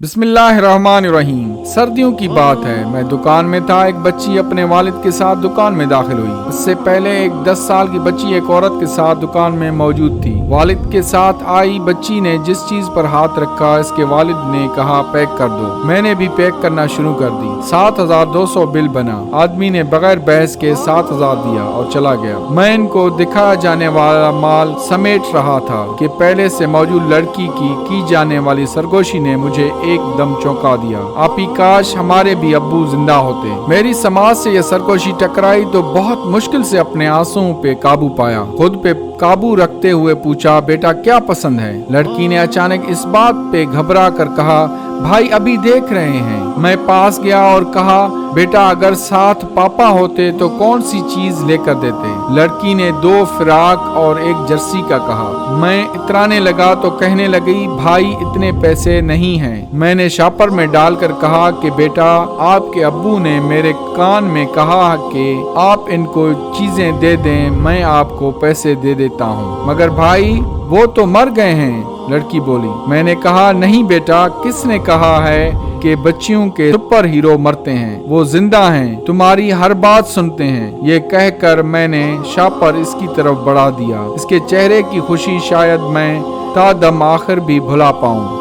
बिस्मिल्लाहिर्रहमानिर्रहीम। सर्दियों की बात है, मैं दुकान में था। एक बच्ची अपने वालिद के साथ दुकान में दाखिल हुई। इससे पहले एक 10 साल की बच्ची एक औरत के साथ दुकान में मौजूद थी। वालिद के साथ आई बच्ची ने जिस चीज पर हाथ रखा, इसके वालिद ने कहा पैक कर दो। मैंने भी पैक करना शुरू कर दी। 7,200 बिल बना। आदमी ने बगैर बहस के 7,000 दिया और चला गया। मैं इनको दिखाया जाने वाला माल समेट रहा था कि पहले से मौजूद लड़की की जाने वाली सरगोशी ने मुझे एकदम चौंका दिया। आपी काश हमारे भी अब्बू जिंदा होते। मेरी समाज से यह सरगोशी टकराई तो बहुत मुश्किल से अपने आंसुओं पे काबू पाया। खुद पे काबू रखते हुए पूछा, बेटा क्या पसंद है? लड़की ने अचानक इस बात पे घबरा कर कहा, भाई अभी देख रहे हैं। मैं पास गया और कहा, बेटा अगर साथ पापा होते तो कौन सी चीज लेकर देते? लड़की ने 2 फ्राक और एक जर्सी का कहा। मैं इतराने लगा तो कहने लगी, भाई इतने पैसे नहीं हैं। मैंने शॉपर में डालकर कहा कि बेटा आपके अब्बू ने मेरे कान में कहा कि आप इनको चीजें दे दें, मैं आपको पैसे दे देता हूँ। मगर भाई वो तो मर गए हैं, लड़की बोली। मैंने कहा, नहीं बेटा, किसने कहा है कि बच्चियों के सुपर हीरो मरते हैं? वो जिंदा हैं, तुम्हारी हर बात सुनते हैं। ये कहकर मैंने शॉपर इसकी तरफ बढ़ा दिया। इसके चेहरे की खुशी शायद मैं ता दम आखिर भी भुला पाऊं।